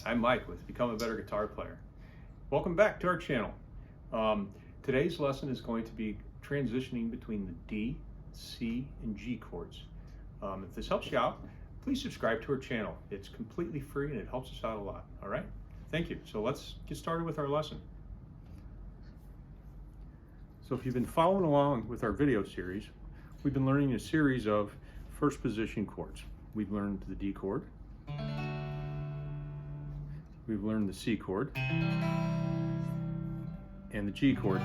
I'm Mike with Become a Better Guitar Player. Welcome back to our channel. Today's lesson is going to be transitioning between the D, C, and G chords. If this helps you out, please subscribe to our channel. It's completely free and it helps us out a lot. All right? Thank you. So let's get started with our lesson. So if you've been following along with our video series, we've been learning a series of first position chords. We've learned the D chord, we've learned the C chord, and the G chord.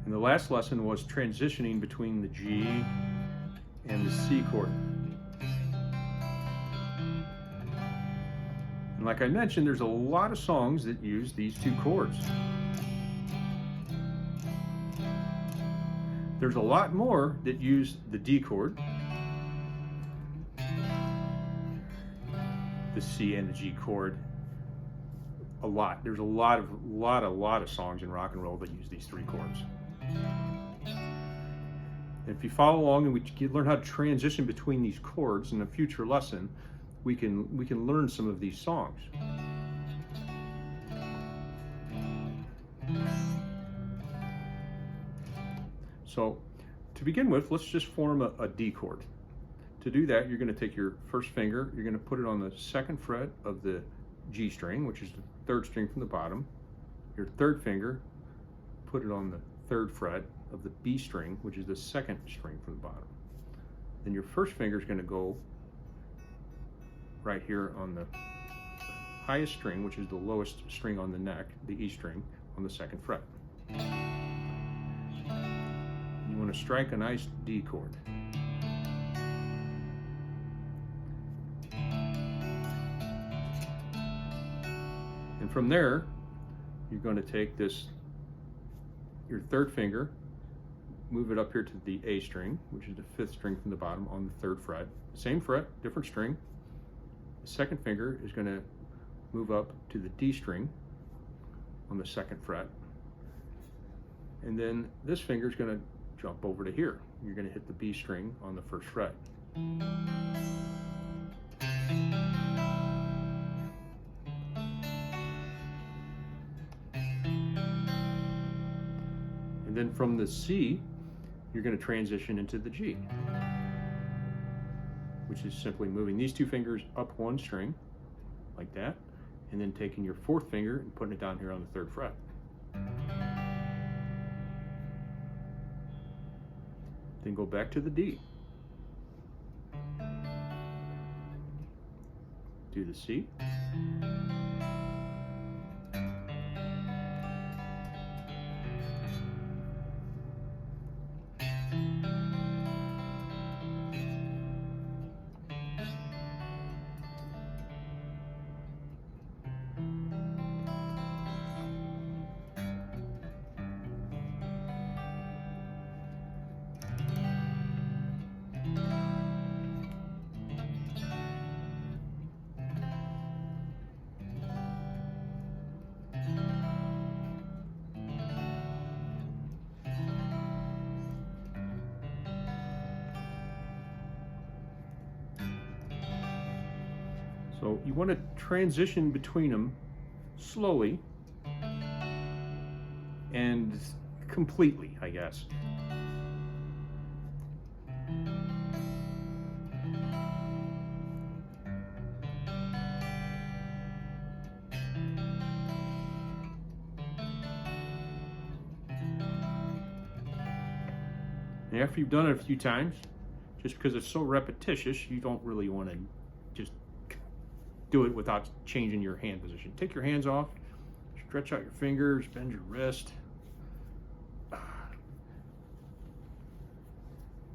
And the last lesson was transitioning between the G and the C chord. And like I mentioned, there's a lot of songs that use these two chords. There's a lot more that use the D chord, the C and the G chord a lot. There's a lot of songs in rock and roll that use these three chords. And if you follow along and we learn how to transition between these chords in a future lesson, we can learn some of these songs. So to begin with, let's just form a D chord. To do that, you're going to take your first finger, you're going to put it on the second fret of the G string, which is the third string from the bottom. Your third finger, put it on the third fret of the B string, which is the second string from the bottom. Then your first finger is going to go right here on the highest string, which is the lowest string on the neck, the E string, on the second fret. You want to strike a nice D chord. And from there, you're going to take your third finger, move it up here to the A string, which is the fifth string from the bottom on the third fret. Same fret, different string. The second finger is going to move up to the D string on the second fret. And then this finger is going to jump over to here. You're going to hit the B string on the first fret. And then from the C, you're going to transition into the G, which is simply moving these two fingers up one string, like that, and then taking your fourth finger and putting it down here on the third fret. Then go back to the D. Do the C. So you want to transition between them slowly and completely, I guess. And after you've done it a few times, just because it's so repetitious, you don't really want to just do it without changing your hand position. Take your hands off, stretch out your fingers, bend your wrist.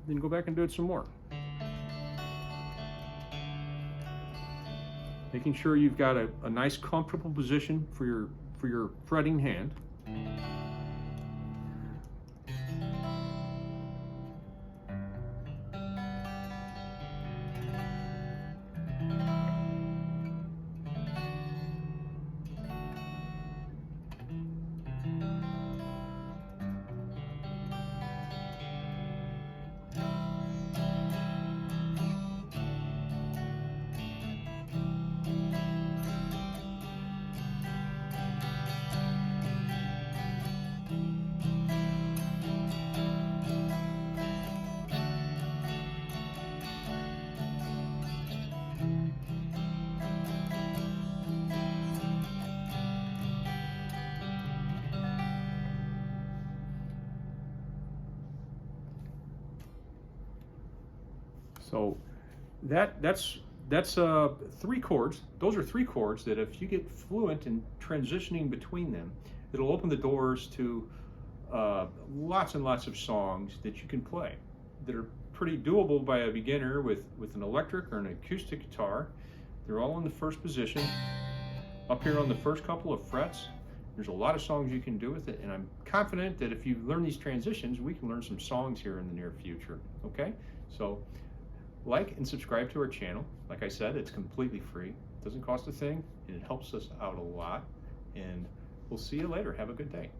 Then go back and do it some more. Making sure you've got a nice comfortable position for your fretting hand. So that's 3 chords. Those are 3 chords that if you get fluent in transitioning between them, it'll open the doors to lots and lots of songs that you can play that are pretty doable by a beginner with an electric or an acoustic guitar. They're all in the first position. Up here on the first couple of frets, there's a lot of songs you can do with it, and I'm confident that if you learn these transitions, we can learn some songs here in the near future, okay? So like and subscribe to our channel. Like I said, it's completely free. It doesn't cost a thing, and it helps us out a lot. And we'll see you later. Have a good day.